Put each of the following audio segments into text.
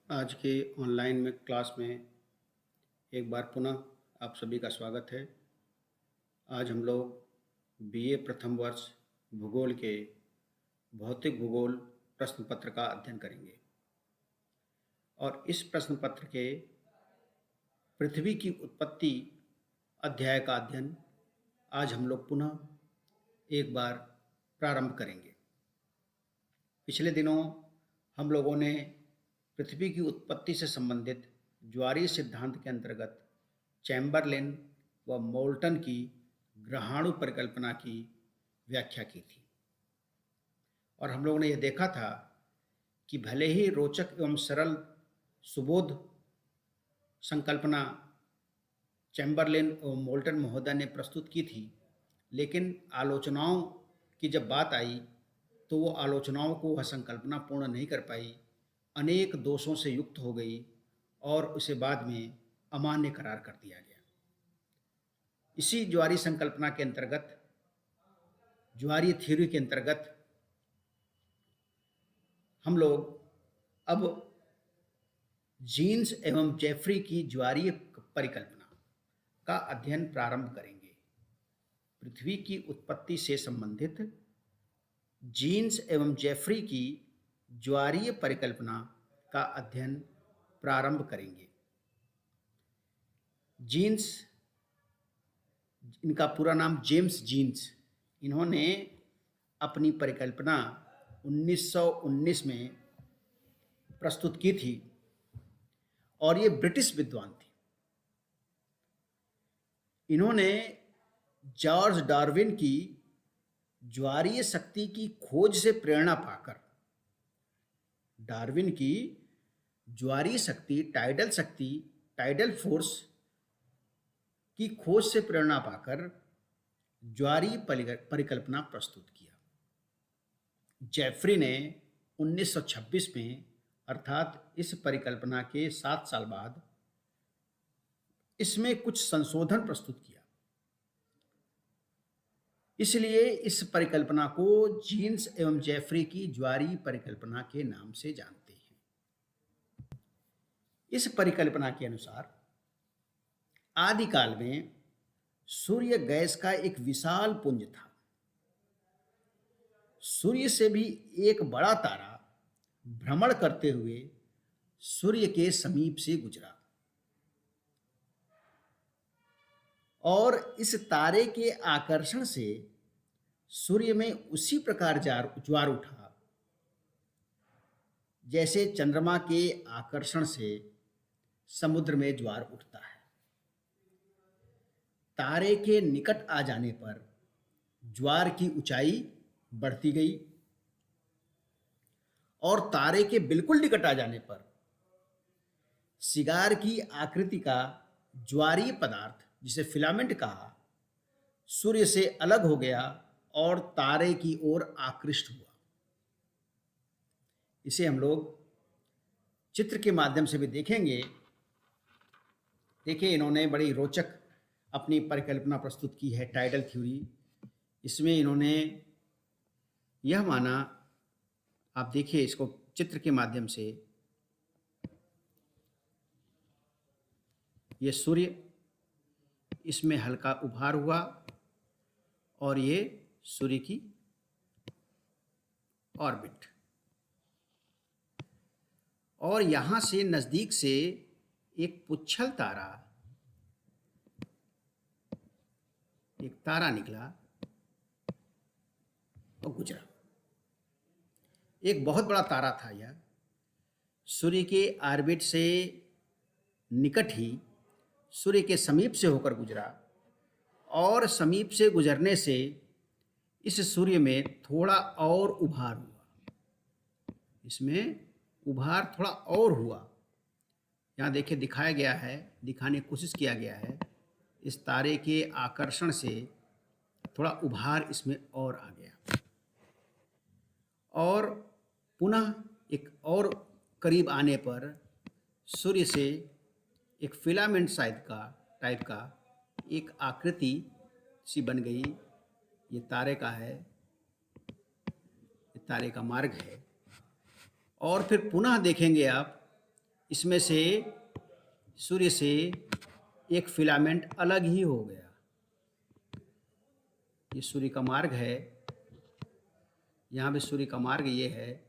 आज के ऑनलाइन में क्लास में एक बार पुनः आप सभी का स्वागत है। आज हम लोग बीए प्रथम वर्ष भूगोल के भौतिक भूगोल प्रश्न पत्र का अध्ययन करेंगे और इस प्रश्न पत्र के पृथ्वी की उत्पत्ति अध्याय का अध्ययन आज हम लोग पुनः एक बार प्रारंभ करेंगे। पिछले दिनों हम लोगों ने पृथ्वी की उत्पत्ति से संबंधित ज्वारीय सिद्धांत के अंतर्गत चैम्बरलेन व मोल्टन की ग्रहाणु परिकल्पना की व्याख्या की थी और हम लोगों ने यह देखा था कि भले ही रोचक एवं सरल सुबोध संकल्पना चैम्बरलेन एवं मोल्टन महोदय ने प्रस्तुत की थी, लेकिन आलोचनाओं की जब बात आई तो वो आलोचनाओं को वह संकल्पना पूर्ण नहीं कर पाई, अनेक दोषों से युक्त हो गई और उसे बाद में अमान्य करार कर दिया गया। इसी ज्वारीय संकल्पना के अंतर्गत, ज्वारीय थ्योरी के अंतर्गत हम लोग अब जीन्स एवं जेफरी की ज्वारीय परिकल्पना का अध्ययन प्रारंभ करेंगे। पृथ्वी की उत्पत्ति से संबंधित जीन्स एवं जेफरी की ज्वारीय परिकल्पना का अध्ययन प्रारंभ करेंगे। जीन्स, इनका पूरा नाम जेम्स जीन्स, इन्होंने अपनी परिकल्पना 1919 में प्रस्तुत की थी और ये ब्रिटिश विद्वान थे। इन्होंने जॉर्ज डार्विन की ज्वारीय शक्ति की खोज से प्रेरणा पाकर, डार्विन की ज्वारीय शक्ति, टाइडल फोर्स की खोज से प्रेरणा पाकर ज्वारीय परिकल्पना प्रस्तुत किया। जेफरी ने 1926 में, अर्थात इस परिकल्पना के 7 साल बाद, इसमें कुछ संशोधन प्रस्तुत किया। इसलिए इस परिकल्पना को जीन्स एवं जेफरी की ज्वारीय परिकल्पना के नाम से जानते हैं। इस परिकल्पना के अनुसार आदिकाल में सूर्य गैस का एक विशाल पुंज था। सूर्य से भी एक बड़ा तारा भ्रमण करते हुए सूर्य के समीप से गुजरा और इस तारे के आकर्षण से सूर्य में उसी प्रकार ज्वार उठा जैसे चंद्रमा के आकर्षण से समुद्र में ज्वार उठता है। तारे के निकट आ जाने पर ज्वार की ऊंचाई बढ़ती गई और तारे के बिल्कुल निकट आ जाने पर सिगार की आकृति का ज्वारीय पदार्थ, जिसे फिलामेंट कहा, सूर्य से अलग हो गया और तारे की ओर आकृष्ट हुआ। इसे हम लोग चित्र के माध्यम से भी देखेंगे। देखिए, इन्होंने बड़ी रोचक अपनी परिकल्पना प्रस्तुत की है, टाइडल थ्योरी। इसमें इन्होंने यह माना, आप देखिए इसको चित्र के माध्यम से, ये सूर्य, इसमें हल्का उभार हुआ और ये सूर्य की ऑर्बिट, और यहां से नजदीक से एक पुच्छल तारा, एक तारा निकला और गुजरा। एक बहुत बड़ा तारा था यह, सूर्य के ऑर्बिट से निकट ही सूर्य के समीप से होकर गुजरा और समीप से गुजरने से इस सूर्य में थोड़ा और उभार हुआ। इसमें उभार थोड़ा और हुआ। यहाँ देखिए दिखाया गया है, दिखाने की कोशिश किया गया है, इस तारे के आकर्षण से थोड़ा उभार इसमें और आ गया और पुनः एक और करीब आने पर सूर्य से एक फिलामेंट टाइप का एक आकृति सी बन गई। ये तारे का है, ये तारे का मार्ग है। और फिर पुनः देखेंगे आप इसमें से सूर्य से एक फिलामेंट अलग ही हो गया। ये सूर्य का मार्ग है, यहाँ पे सूर्य का मार्ग ये है,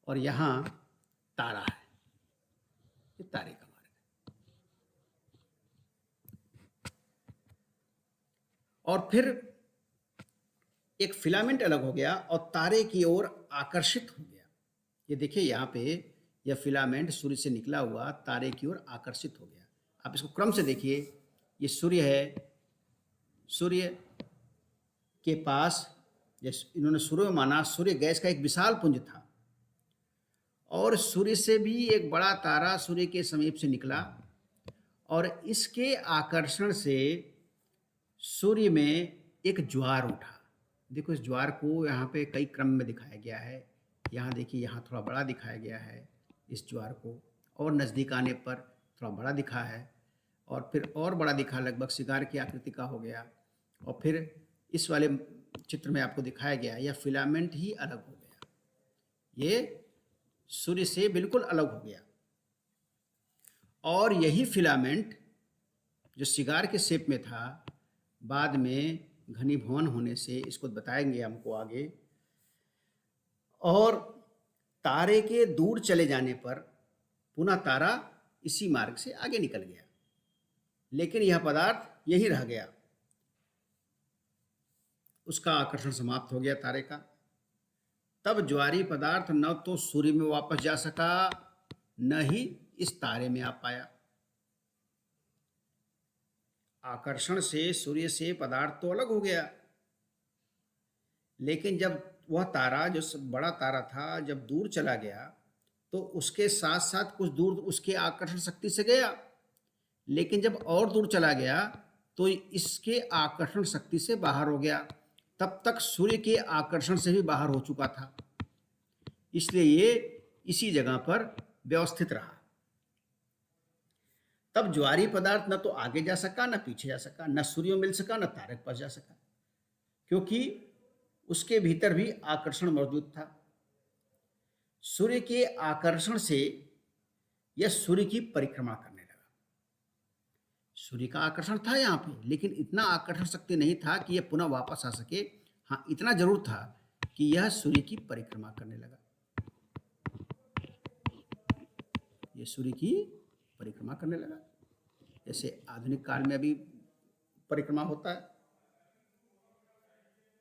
और यहाँ तारा है, ये तारे का मार्ग है। और फिर एक फिलामेंट अलग हो गया और तारे की ओर आकर्षित हो गया। ये देखिए यहाँ पे यह फिलामेंट सूर्य से निकला हुआ तारे की ओर आकर्षित हो गया। आप इसको क्रम से देखिए, ये सूर्य है, सूर्य के पास जैसे इन्होंने सूर्य में माना, सूर्य गैस का एक विशाल पुंज था और सूर्य से भी एक बड़ा तारा सूर्य के समीप से निकला और इसके आकर्षण से सूर्य में एक ज्वार उठा। देखो इस ज्वार को यहाँ पे कई क्रम में दिखाया गया है। यहाँ देखिए, यहाँ थोड़ा बड़ा दिखाया गया है इस ज्वार को, और नज़दीक आने पर थोड़ा बड़ा दिखा है, और फिर और बड़ा दिखा, लगभग सिगार की आकृति का हो गया, और फिर इस वाले चित्र में आपको दिखाया गया यह फिलामेंट ही अलग हो गया, ये सूर्य से बिल्कुल अलग हो गया। और यही फिलामेंट जो सिगार के शेप में था, बाद में घनीभवन होने से, इसको बताएंगे हमको आगे, और तारे के दूर चले जाने पर पुनः तारा इसी मार्ग से आगे निकल गया, लेकिन यह पदार्थ यही रह गया, उसका आकर्षण समाप्त हो गया तारे का। तब ज्वारी पदार्थ न तो सूर्य में वापस जा सका, न ही इस तारे में आ पाया। आकर्षण से सूर्य से पदार्थ तो अलग हो गया, लेकिन जब वह तारा जो बड़ा तारा था जब दूर चला गया तो उसके साथ साथ कुछ दूर उसके आकर्षण शक्ति से गया, लेकिन जब और दूर चला गया तो इसके आकर्षण शक्ति से बाहर हो गया। तब तक सूर्य के आकर्षण से भी बाहर हो चुका था, इसलिए ये इसी जगह पर व्यवस्थित रहा। तब ज्वारी पदार्थ न तो आगे जा सका, न पीछे जा सका, न सूर्य में मिल सका, न तारे के पास जा सका, क्योंकि उसके भीतर भी आकर्षण मौजूद था। सूर्य के आकर्षण से यह सूर्य की परिक्रमा करने लगा। सूर्य का आकर्षण था यहाँ पे, लेकिन इतना आकर्षण शक्ति नहीं था कि यह पुनः वापस आ सके। हाँ, इतना जरूर था कि यह सूर्य की परिक्रमा करने लगा। यह सूर्य की परिक्रमा करने लगा, जैसे आधुनिक काल में अभी परिक्रमा होता है।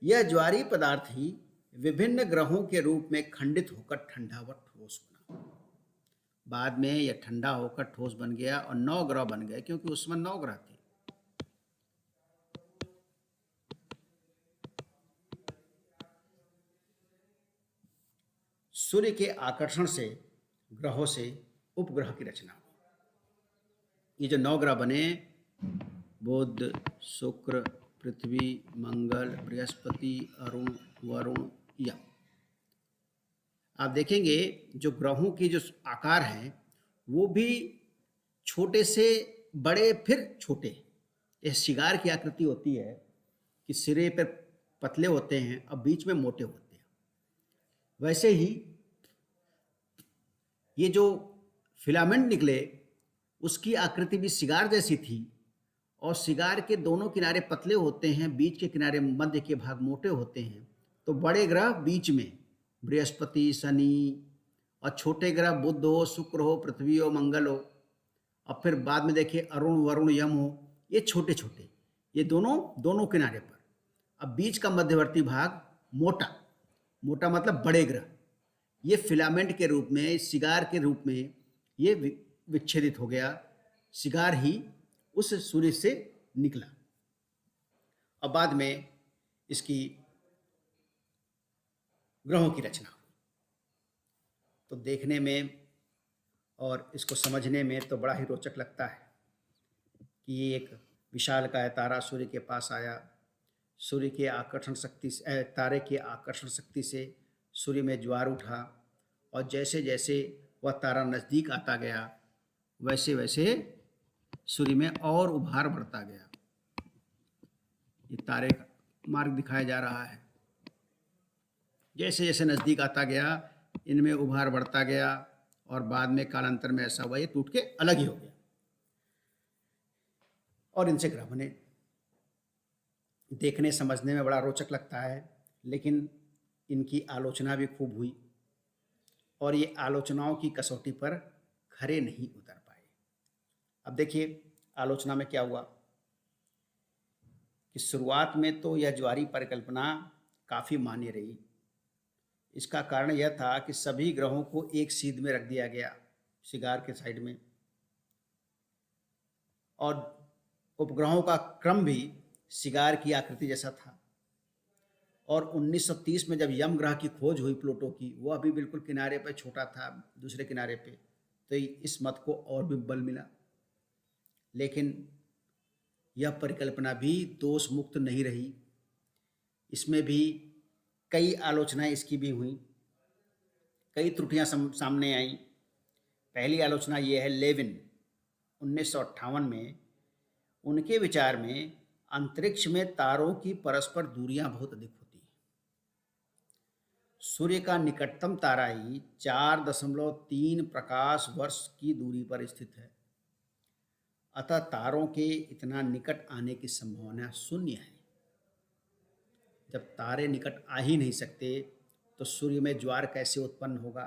यह ज्वारी पदार्थ ही विभिन्न ग्रहों के रूप में खंडित होकर ठंडा व ठोस बना। बाद में यह ठंडा होकर ठोस बन गया और 9 ग्रह बन गए, क्योंकि उसमें 9 ग्रह थे। सूर्य के आकर्षण से ग्रहों से उपग्रह की रचना हुई। ये जो 9 ग्रह बने, बुध, शुक्र, पृथ्वी, मंगल, बृहस्पति, अरुण, वरुण, यम। आप देखेंगे जो ग्रहों की जो आकार हैं वो भी छोटे से बड़े फिर छोटे। यह शिगार की आकृति होती है कि सिरे पर पतले होते हैं और बीच में मोटे होते हैं। वैसे ही ये जो फिलामेंट निकले उसकी आकृति भी सिगार जैसी थी, और सिगार के दोनों किनारे पतले होते हैं, बीच के किनारे मध्य के भाग मोटे होते हैं। तो बड़े ग्रह बीच में बृहस्पति, शनि, और छोटे ग्रह बुध हो, शुक्र हो, पृथ्वी हो, मंगल हो, और फिर बाद में देखिए अरुण, वरुण, यम हो, ये छोटे छोटे, ये दोनों किनारे पर। अब बीच का मध्यवर्ती भाग मोटा, मोटा मतलब बड़े ग्रह, ये फिलामेंट के रूप में, सिगार के रूप में ये विच्छेदित हो गया। सिगार ही उस सूर्य से निकला और बाद में इसकी ग्रहों की रचना हुई। तो देखने में और इसको समझने में तो बड़ा ही रोचक लगता है कि ये एक विशालकाय तारा सूर्य के पास आया, सूर्य के आकर्षण शक्ति से, तारे के आकर्षण शक्ति से सूर्य में ज्वार उठा, और जैसे जैसे वह तारा नज़दीक आता गया वैसे वैसे सूर्य में और उभार बढ़ता गया। ये तारे का मार्ग दिखाया जा रहा है। जैसे जैसे नज़दीक आता गया इनमें उभार बढ़ता गया, और बाद में कालांतर में ऐसा हुआ ये टूट के अलग ही हो गया। और इनसे ग्रह बने, देखने समझने में बड़ा रोचक लगता है, लेकिन इनकी आलोचना भी खूब हुई और ये आलोचनाओं की कसौटी पर खरे नहीं उतर पाए। अब देखिए आलोचना में क्या हुआ कि शुरुआत में तो यह ज्वारीय परिकल्पना काफ़ी मान्य रही। इसका कारण यह था कि सभी ग्रहों को एक सीध में रख दिया गया सिगार के साइड में, और उपग्रहों का क्रम भी सिगार की आकृति जैसा था। और 1930 में जब यम ग्रह की खोज हुई प्लूटो की, वो अभी बिल्कुल किनारे पर छोटा था दूसरे किनारे पे, तो इस मत को और भी बल मिला। लेकिन यह परिकल्पना भी दोष मुक्त नहीं रही, इसमें भी कई आलोचनाएं इसकी भी हुई, कई त्रुटियां सामने आई। पहली आलोचना ये है लेविन 1958 में, उनके विचार में अंतरिक्ष में तारों की परस्पर दूरियां बहुत अधिक होती हैं। सूर्य का निकटतम तारा ही 4.3 प्रकाश वर्ष की दूरी पर स्थित है, अतः तारों के इतना निकट आने की संभावना शून्य है। जब तारे निकट आ ही नहीं सकते तो सूर्य में ज्वार कैसे उत्पन्न होगा?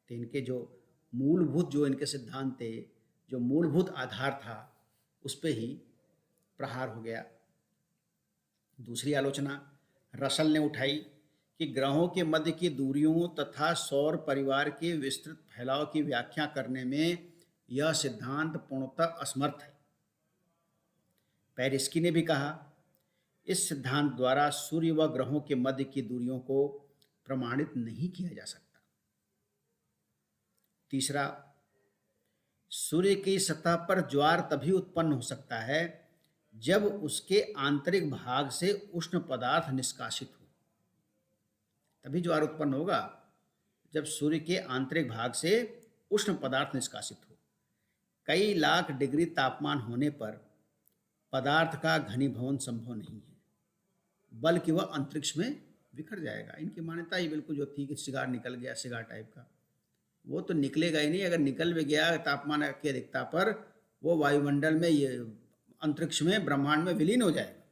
तो इनके जो मूलभूत जो इनके सिद्धांत थे, जो मूलभूत आधार था, उस पे ही प्रहार हो गया। दूसरी आलोचना रसल ने उठाई कि ग्रहों के मध्य की दूरियों तथा सौर परिवार के विस्तृत फैलाव की व्याख्या करने में यह सिद्धांत पूर्णतः असमर्थ है। पेरिस्की ने भी कहा, इस सिद्धांत द्वारा सूर्य व ग्रहों के मध्य की दूरियों को प्रमाणित नहीं किया जा सकता। तीसरा, सूर्य की सतह पर ज्वार तभी उत्पन्न हो सकता है जब उसके आंतरिक भाग से उष्ण पदार्थ निष्कासित हो। तभी ज्वार उत्पन्न होगा जब सूर्य के आंतरिक भाग से उष्ण पदार्थ निष्कासित हो। कई लाख डिग्री तापमान होने पर पदार्थ का घनीभवन संभव नहीं है, बल्कि वह अंतरिक्ष में बिखर जाएगा। इनकी मान्यता ही बिल्कुल जो थी कि सिगार निकल गया, सिगार टाइप का, वो तो निकलेगा ही नहीं। अगर निकल भी गया तापमान की अधिकता पर, वो वायुमंडल में, ये अंतरिक्ष में, ब्रह्मांड में विलीन हो जाएगा।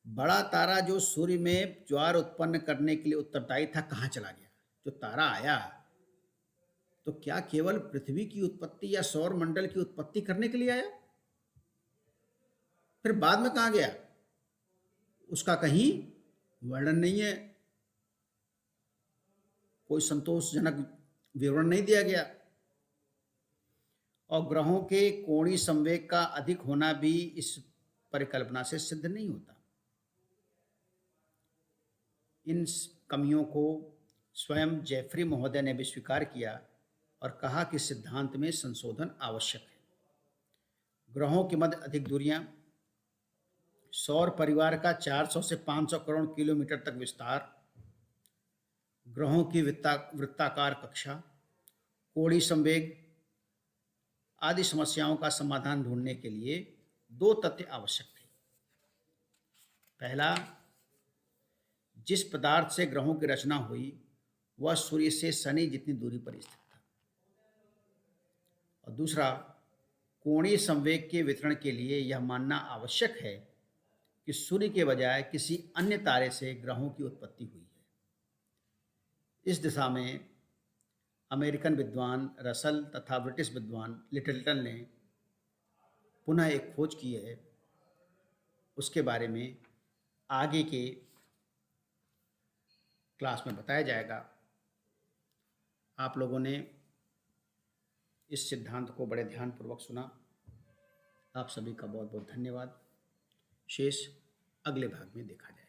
बड़ा तारा जो सूर्य में ज्वार उत्पन्न करने के लिए उत्तरदायी था, कहाँ चला गया? जो तारा आया तो क्या केवल पृथ्वी की उत्पत्ति या सौर मंडल की उत्पत्ति करने के लिए आया? फिर बाद में कहाँ गया? उसका कहीं वर्णन नहीं है, कोई संतोषजनक विवरण नहीं दिया गया। और ग्रहों के कोणीय संवेग का अधिक होना भी इस परिकल्पना से सिद्ध नहीं होता। इन कमियों को स्वयं जेफरी महोदय ने भी स्वीकार किया और कहा कि सिद्धांत में संशोधन आवश्यक है। ग्रहों के मध्य अधिक दूरियां, सौर परिवार का 400 से 500 करोड़ किलोमीटर तक विस्तार, ग्रहों की वृत्ताकार कक्षा, कोणीय संवेग आदि समस्याओं का समाधान ढूंढने के लिए दो तथ्य आवश्यक थे। पहला, जिस पदार्थ से ग्रहों की रचना हुई वह सूर्य से शनि जितनी दूरी पर स्थित था। और दूसरा, कोणीय संवेग के वितरण के लिए यह मानना आवश्यक है कि सूर्य के बजाय किसी अन्य तारे से ग्रहों की उत्पत्ति हुई है। इस दिशा में अमेरिकन विद्वान रसल तथा ब्रिटिश विद्वान लिटिलटन ने पुनः एक खोज की है। उसके बारे में आगे के क्लास में बताया जाएगा। आप लोगों ने इस सिद्धांत को बड़े ध्यानपूर्वक सुना। आप सभी का बहुत बहुत धन्यवाद। शेष अगले भाग में देखा जाएगा।